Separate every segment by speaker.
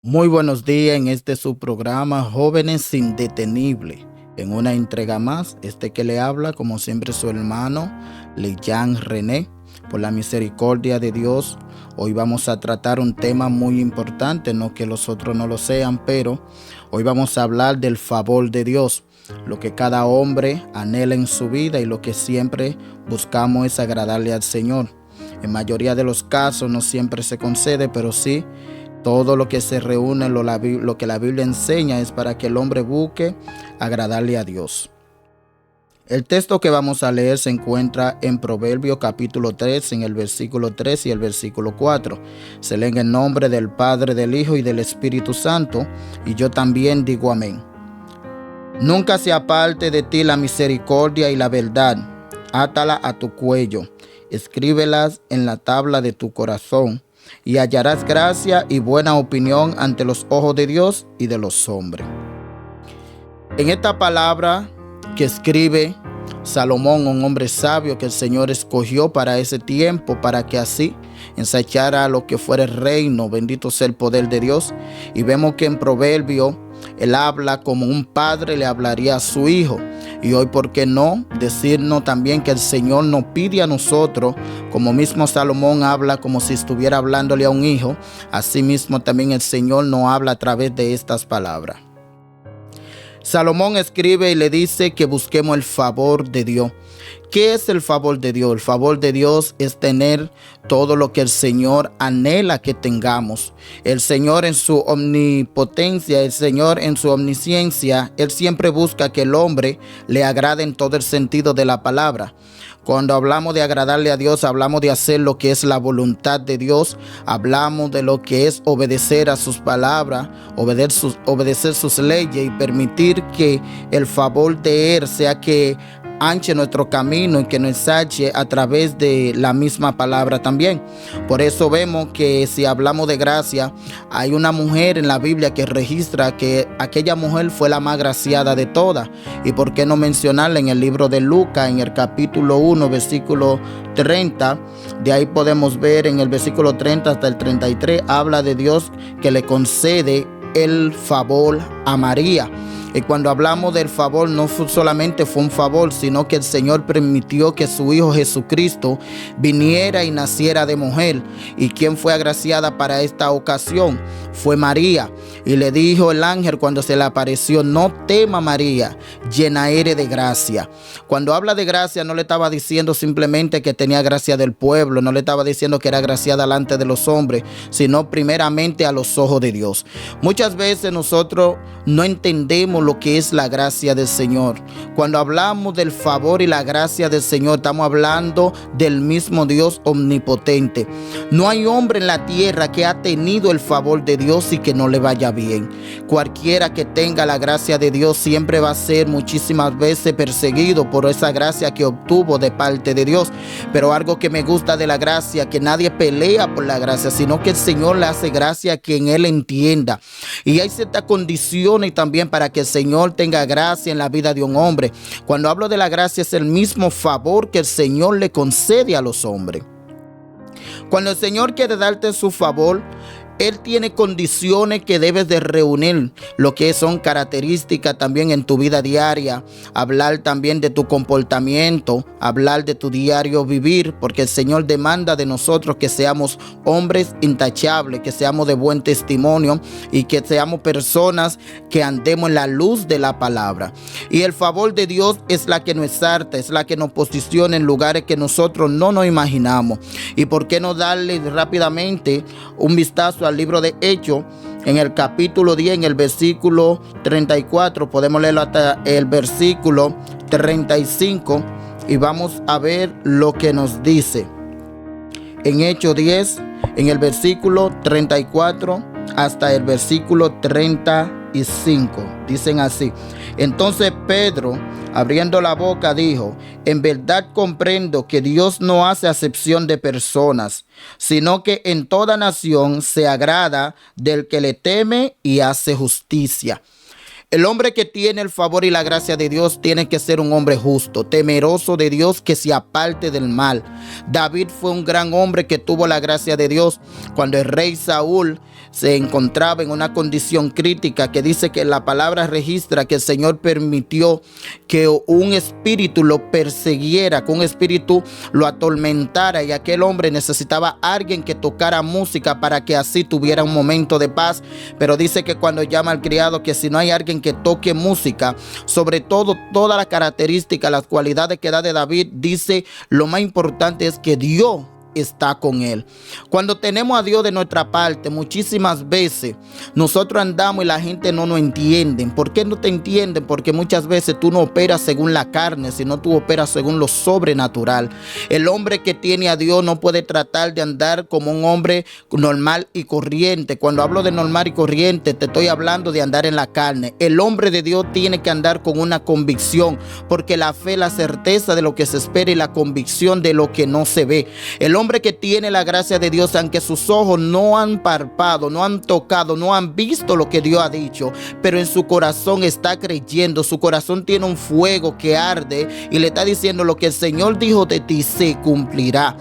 Speaker 1: Muy buenos días en este su programa Jóvenes Indetenibles. En una entrega más, que le habla, como siempre, su hermano Leyan René. Por la misericordia de Dios, hoy vamos a tratar un tema muy importante, no que los otros no lo sean, pero hoy vamos a hablar del favor de Dios, lo que cada hombre anhela en su vida y lo que siempre buscamos es agradarle al Señor. En mayoría de los casos no siempre se concede, pero sí todo lo que se reúne, lo que la Biblia enseña es para que el hombre busque agradarle a Dios. El texto que vamos a leer se encuentra en Proverbios capítulo 3, en el versículo 3 y el versículo 4. Se lee en el nombre del Padre, del Hijo y del Espíritu Santo, y yo también digo amén. Nunca se aparte de ti la misericordia y la verdad. Átala a tu cuello, escríbelas en la tabla de tu corazón, y hallarás gracia y buena opinión ante los ojos de Dios y de los hombres. En esta palabra que escribe Salomón, un hombre sabio que el Señor escogió para ese tiempo, para que así ensayara lo que fuera el reino, bendito sea el poder de Dios. Y vemos que en Proverbio él habla como un padre le hablaría a su hijo. Y hoy, ¿por qué no decirnos también que el Señor nos pide a nosotros, como mismo Salomón habla como si estuviera hablándole a un hijo? Así mismo también el Señor nos habla a través de estas palabras. Salomón escribe y le dice que busquemos el favor de Dios. ¿Qué es el favor de Dios? El favor de Dios es tener todo lo que el Señor anhela que tengamos. El Señor en su omnipotencia, el Señor en su omnisciencia, Él siempre busca que el hombre le agrade en todo el sentido de la palabra. Cuando hablamos de agradarle a Dios, hablamos de hacer lo que es la voluntad de Dios. Hablamos de lo que es obedecer a sus palabras, obedecer sus leyes y permitir que el favor de Él sea que anche nuestro camino y que nos ensanche a través de la misma palabra también. Por eso vemos que si hablamos de gracia, hay una mujer en la Biblia que registra que aquella mujer fue la más graciada de todas. Y por qué no mencionarla en el libro de Lucas, en el capítulo 1, versículo 30. De ahí podemos ver en el versículo 30 hasta el 33, habla de Dios que le concede el favor a María. Y cuando hablamos del favor, no solamente fue un favor, sino que el Señor permitió que su Hijo Jesucristo viniera y naciera de mujer. ¿Y quién fue agraciada para esta ocasión? Fue María. Y le dijo el ángel cuando se le apareció: no tema, María, llena eres de gracia. Cuando habla de gracia, no le estaba diciendo simplemente que tenía gracia del pueblo, no le estaba diciendo que era graciada delante de los hombres, sino primeramente a los ojos de Dios. Muchas veces nosotros no entendemos lo que es la gracia del Señor. Cuando hablamos del favor y la gracia del Señor, estamos hablando del mismo Dios omnipotente. No hay hombre en la tierra que ha tenido el favor de Dios y que no le vaya bien. Cualquiera que tenga la gracia de Dios siempre va a ser muchísimas veces perseguido por esa gracia que obtuvo de parte de Dios. Pero algo que me gusta de la gracia, que nadie pelea por la gracia, sino que el Señor le hace gracia a quien Él entienda. Y hay ciertas condiciones también para que el Señor tenga gracia en la vida de un hombre. Cuando hablo de la gracia, es el mismo favor que el Señor le concede a los hombres. Cuando el Señor quiere darte su favor, Él tiene condiciones que debes de reunir, lo que son características también en tu vida diaria, hablar también de tu comportamiento, hablar de tu diario vivir, porque el Señor demanda de nosotros que seamos hombres intachables, que seamos de buen testimonio y que seamos personas que andemos en la luz de la palabra. Y el favor de Dios es la que nos exalta, es la que nos posiciona en lugares que nosotros no nos imaginamos. ¿Y por qué no darle rápidamente un vistazo al libro de Hechos, en el capítulo 10, en el versículo 34, podemos leerlo hasta el versículo 35 y vamos a ver lo que nos dice. En Hechos 10, en el versículo 34 hasta el versículo 35, dicen así: entonces Pedro, abriendo la boca, dijo: en verdad comprendo que Dios no hace acepción de personas, sino que en toda nación se agrada del que le teme y hace justicia. El hombre que tiene el favor y la gracia de Dios tiene que ser un hombre justo, temeroso de Dios, que se aparte del mal. David fue un gran hombre que tuvo la gracia de Dios. Cuando el rey Saúl se encontraba en una condición crítica, que dice que la palabra registra que el Señor permitió que un espíritu lo persiguiera, que un espíritu lo atormentara, y aquel hombre necesitaba a alguien que tocara música para que así tuviera un momento de paz. Pero dice que cuando llama al criado, que si no hay alguien que toque música, sobre todo todas las características, las cualidades que da de David, dice lo más importante es que Dios está con él. Cuando tenemos a Dios de nuestra parte, muchísimas veces nosotros andamos y la gente no nos entiende. ¿Por qué no te entienden? Porque muchas veces tú no operas según la carne, sino tú operas según lo sobrenatural. El hombre que tiene a Dios no puede tratar de andar como un hombre normal y corriente. Cuando hablo de normal y corriente, te estoy hablando de andar en la carne. El hombre de Dios tiene que andar con una convicción, porque la fe es la certeza de lo que se espera y la convicción de lo que no se ve. El hombre que tiene la gracia de Dios, aunque sus ojos no han palpado, no han tocado, no han visto lo que Dios ha dicho, pero en su corazón está creyendo. Su corazón tiene un fuego que arde y le está diciendo: lo que el Señor dijo de ti se cumplirá.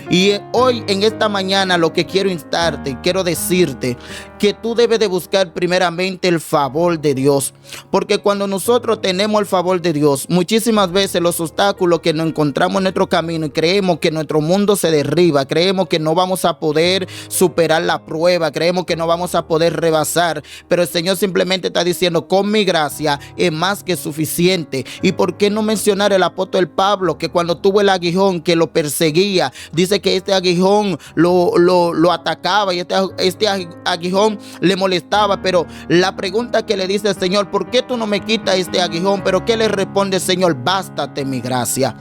Speaker 1: Y hoy, en esta mañana, lo que quiero instarte, quiero decirte que tú debes de buscar primeramente el favor de Dios, porque cuando nosotros tenemos el favor de Dios, muchísimas veces los obstáculos que nos encontramos en nuestro camino y creemos que nuestro mundo se derriba, creemos que no vamos a poder superar la prueba, creemos que no vamos a poder rebasar, pero el Señor simplemente está diciendo: con mi gracia es más que suficiente. ¿Y por qué no mencionar el apóstol Pablo, que cuando tuvo el aguijón que lo perseguía, dice que este aguijón lo atacaba y este aguijón le molestaba? Pero la pregunta que le dice el Señor: ¿por qué tú no me quitas este aguijón? Pero ¿qué le responde el Señor? Bástate mi gracia.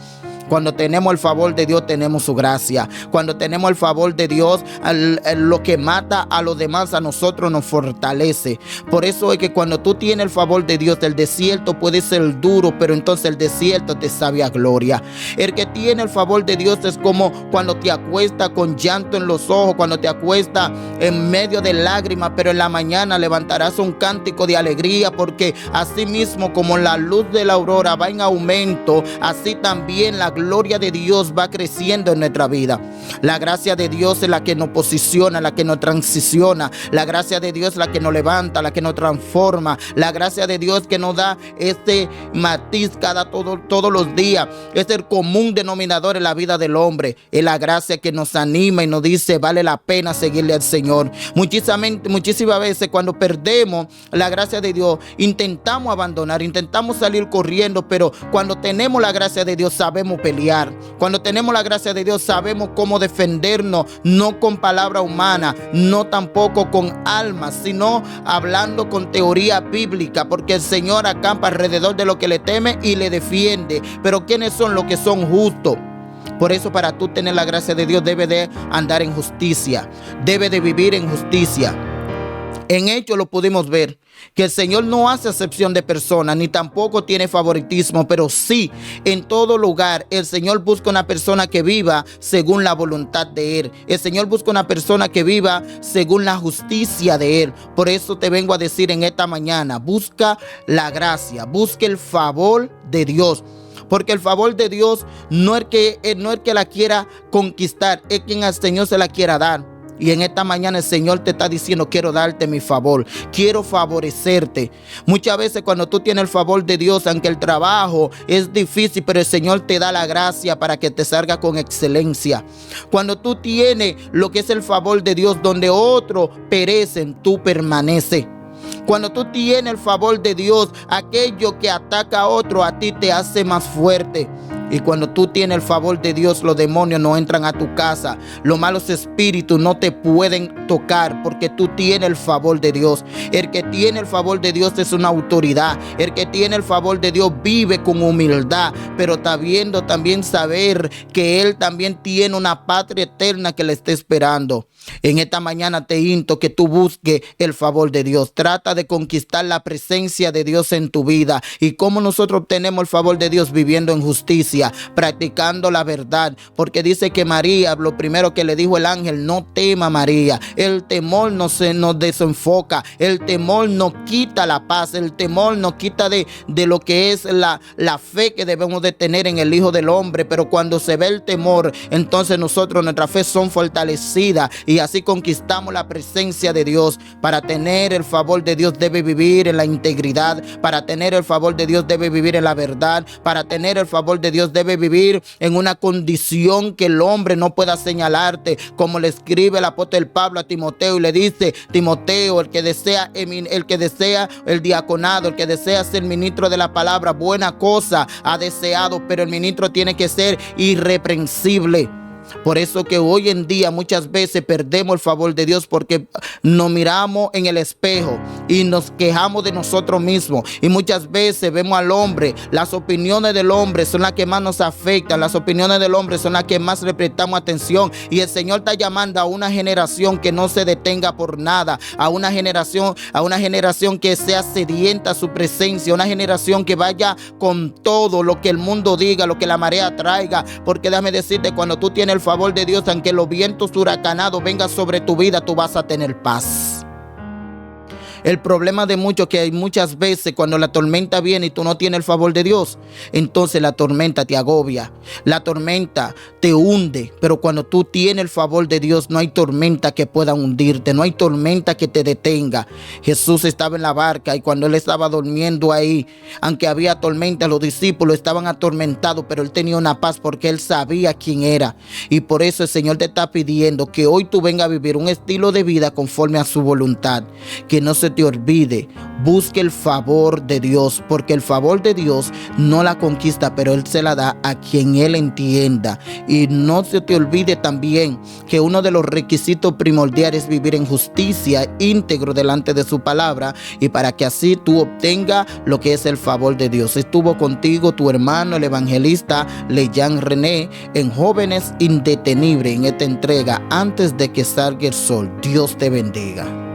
Speaker 1: Cuando tenemos el favor de Dios, tenemos su gracia. Cuando tenemos el favor de Dios, lo que mata a los demás, a nosotros nos fortalece. Por eso es que cuando tú tienes el favor de Dios, el desierto puede ser duro, pero entonces el desierto te sabe a gloria. El que tiene el favor de Dios es como cuando te acuestas con llanto en los ojos, cuando te acuestas en medio de lágrimas, pero en la mañana levantarás un cántico de alegría, porque así mismo como la luz de la aurora va en aumento, así también la gloria de Dios va creciendo en nuestra vida. La gracia de Dios es la que nos posiciona, la que nos transiciona. La gracia de Dios es la que nos levanta, la que nos transforma. La gracia de Dios que nos da este matiz todos los días. Es el común denominador en la vida del hombre. Es la gracia que nos anima y nos dice: vale la pena seguirle al Señor. Muchísimas veces cuando perdemos la gracia de Dios, intentamos abandonar, intentamos salir corriendo, pero cuando tenemos la gracia de Dios sabemos pelear. Cuando tenemos la gracia de Dios sabemos cómo defendernos, no con palabra humana, no tampoco con almas, sino hablando con teoría bíblica, porque el Señor acampa alrededor de lo que le teme y le defiende. Pero ¿quiénes son los que son justos? Por eso, para tú tener la gracia de Dios, debe de andar en justicia, debe de vivir en justicia. En Hechos lo pudimos ver, que el Señor no hace acepción de personas, ni tampoco tiene favoritismo, pero sí, en todo lugar, el Señor busca una persona que viva según la voluntad de Él. El Señor busca una persona que viva según la justicia de Él. Por eso te vengo a decir en esta mañana: busca la gracia, busca el favor de Dios. Porque el favor de Dios no es que la quiera conquistar, es quien al Señor se la quiera dar. Y en esta mañana el Señor te está diciendo: quiero darte mi favor, quiero favorecerte. Muchas veces cuando tú tienes el favor de Dios, aunque el trabajo es difícil, pero el Señor te da la gracia para que te salga con excelencia. Cuando tú tienes lo que es el favor de Dios, donde otros perecen, tú permaneces. Cuando tú tienes el favor de Dios, aquello que ataca a otro, a ti te hace más fuerte. Y cuando tú tienes el favor de Dios, los demonios no entran a tu casa. Los malos espíritus no te pueden tocar, porque tú tienes el favor de Dios. El que tiene el favor de Dios es una autoridad. El que tiene el favor de Dios vive con humildad, pero está viendo también saber que Él también tiene una patria eterna que le está esperando. En esta mañana te insto que tú busques el favor de Dios. Trata de conquistar la presencia de Dios en tu vida. ¿Y cómo nosotros obtenemos el favor de Dios? Viviendo en justicia. justicia, practicando la verdad, porque dice que María, lo primero que le dijo el ángel: no tema, María. El temor nos desenfoca, el temor nos quita la paz, el temor nos quita de lo que es la fe que debemos de tener en el Hijo del Hombre. Pero cuando se ve el temor, entonces nuestra fe son fortalecidas y así conquistamos la presencia de Dios. Para tener el favor de Dios debe vivir en la integridad, para tener el favor de Dios debe vivir en la verdad, para tener el favor de Dios debe vivir en una condición que el hombre no pueda señalarte, como le escribe el apóstol Pablo a Timoteo y le dice: Timoteo, el que desea el diaconado, el que desea ser ministro de la palabra, buena cosa ha deseado, pero el ministro tiene que ser irreprensible. Por eso que hoy en día muchas veces perdemos el favor de Dios, porque nos miramos en el espejo y nos quejamos de nosotros mismos, y muchas veces vemos al hombre, las opiniones del hombre son las que más nos afectan, las opiniones del hombre son las que más le prestamos atención. Y el Señor está llamando a una generación que no se detenga por nada, a una generación que sea sedienta a su presencia, una generación que vaya con todo lo que el mundo diga, lo que la marea traiga. Porque déjame decirte, cuando tú tienes el favor de Dios, aunque los vientos huracanados vengan sobre tu vida, tú vas a tener paz. El problema de muchos que hay muchas veces cuando la tormenta viene y tú no tienes el favor de Dios, entonces la tormenta te agobia, la tormenta te hunde. Pero cuando tú tienes el favor de Dios, no hay tormenta que pueda hundirte, no hay tormenta que te detenga. Jesús estaba en la barca y cuando él estaba durmiendo ahí, aunque había tormenta, los discípulos estaban atormentados, pero él tenía una paz porque él sabía quién era. Y por eso el Señor te está pidiendo que hoy tú vengas a vivir un estilo de vida conforme a su voluntad, que no se te olvide, busque el favor de Dios, porque el favor de Dios no la conquista, pero Él se la da a quien Él entienda. Y no se te olvide también que uno de los requisitos primordiales es vivir en justicia, íntegro delante de su palabra, y para que así tú obtengas lo que es el favor de Dios. Estuvo contigo tu hermano el evangelista Leyan René en Jóvenes Indetenibles, en esta entrega Antes de que salga el sol. Dios te bendiga.